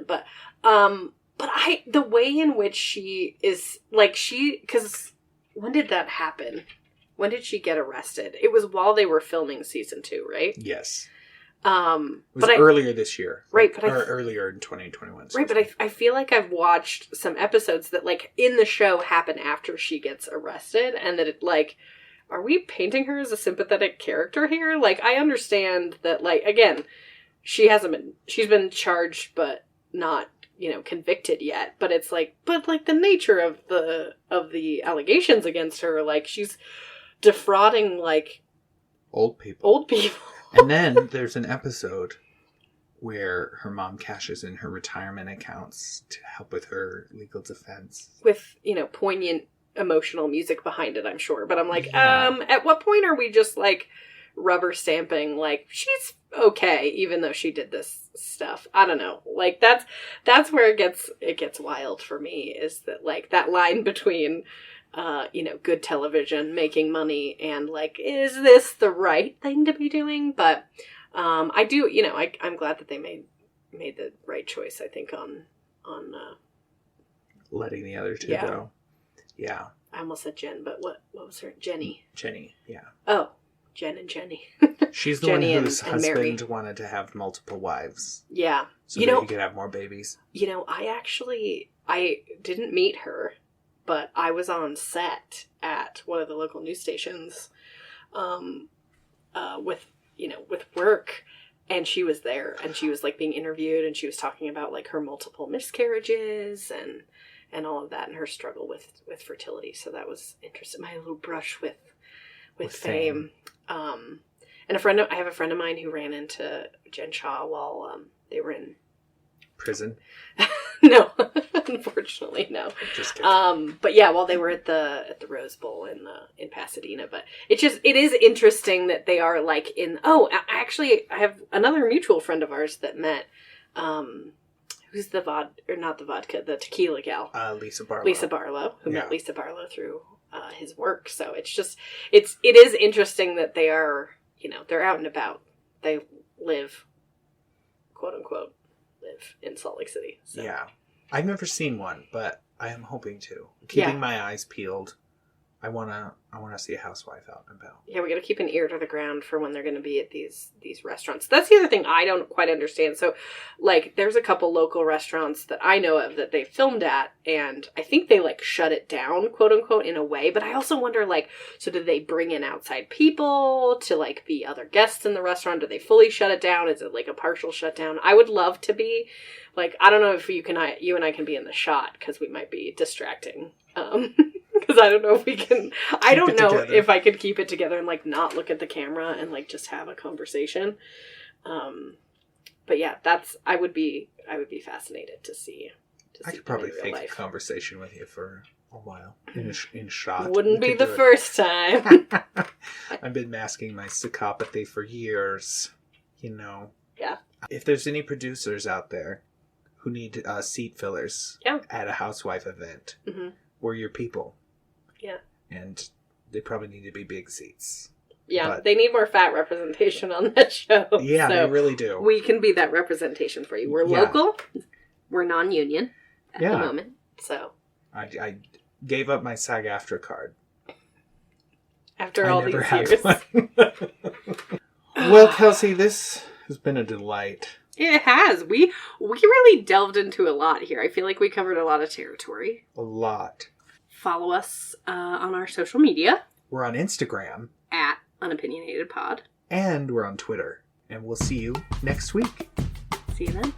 But the way in which she is, like, because when did that happen? When did she get arrested? It was while they were filming season 2, right? Yes. It was earlier this year. Right. Or earlier in 2021. Right, but I feel like I've watched some episodes that, like, in the show happen after she gets arrested, and that it, like, are we painting her as a sympathetic character here? Like, I understand that, like, again, she's been charged but not, convicted yet, but it's like, the nature of the allegations against her, like, she's defrauding, like, old people. And then there's an episode where her mom cashes in her retirement accounts to help with her legal defense. With, poignant emotional music behind it, I'm sure. But I'm like, at what point are we just, like, rubber stamping, like, she's okay, even though she did this stuff? I don't know. Like, that's where it gets wild for me, is that, like, that line between good television, making money, and, like, is this the right thing to be doing? But I do, I'm glad that they made the right choice, I think, on letting the other two go. Yeah. I almost said Jen, but what was her? Jenny, yeah. Oh, Jen and Jenny. She's the Jenny one whose husband wanted to have multiple wives. Yeah. So that he could have more babies. I didn't meet her, but I was on set at one of the local news stations with work, and she was there, and she was, like, being interviewed, and she was talking about, like, her multiple miscarriages and all of that, and her struggle with fertility. So that was interesting. My little brush with fame. And I have a friend of mine who ran into Jen Shaw while they were in prison. No, unfortunately, no. Just kidding. But yeah, while they were at the Rose Bowl in Pasadena. But it is interesting that they are, like, in. Oh, actually, I have another mutual friend of ours that met. Who's the the tequila gal? Lisa Barlow. Lisa Barlow, who met Lisa Barlow through his work. So it is interesting that they are, they're out and about. They live, quote unquote, in Salt Lake City. So. Yeah. I've never seen one, but I am hoping to. Keeping my eyes peeled. I wanna see a housewife out and about. Yeah, we gotta keep an ear to the ground for when they're gonna be at these restaurants. That's the other thing I don't quite understand. So, like, there's a couple local restaurants that I know of that they filmed at, and I think they, like, shut it down, quote unquote, in a way. But I also wonder, like, so do they bring in outside people to, like, be other guests in the restaurant? Do they fully shut it down? Is it, like, a partial shutdown? I would love to be, like, I don't know if you and I can be in the shot, because we might be distracting. Because I don't know if we can. I don't know if I could keep it together and, like, not look at the camera and, like, just have a conversation. But yeah, I would be fascinated to see. I could probably fake a conversation with you for a while in shot. Wouldn't be the first time. I've been masking my psychopathy for years. Yeah. If there's any producers out there who need seat fillers at a housewife event, we're your people. Yeah. And they probably need to be big seats. Yeah, but they need more fat representation on that show. Yeah, they really do. We can be that representation for you. We're local. We're non-union at the moment. So I gave up my SAG-AFTRA card. After all these years. Well, Kelsey, this has been a delight. It has. We really delved into a lot here. I feel like we covered a lot of territory. A lot. Follow us on our social media. We're on Instagram. At Unopinionatedpod. And we're on Twitter. And we'll see you next week. See you then.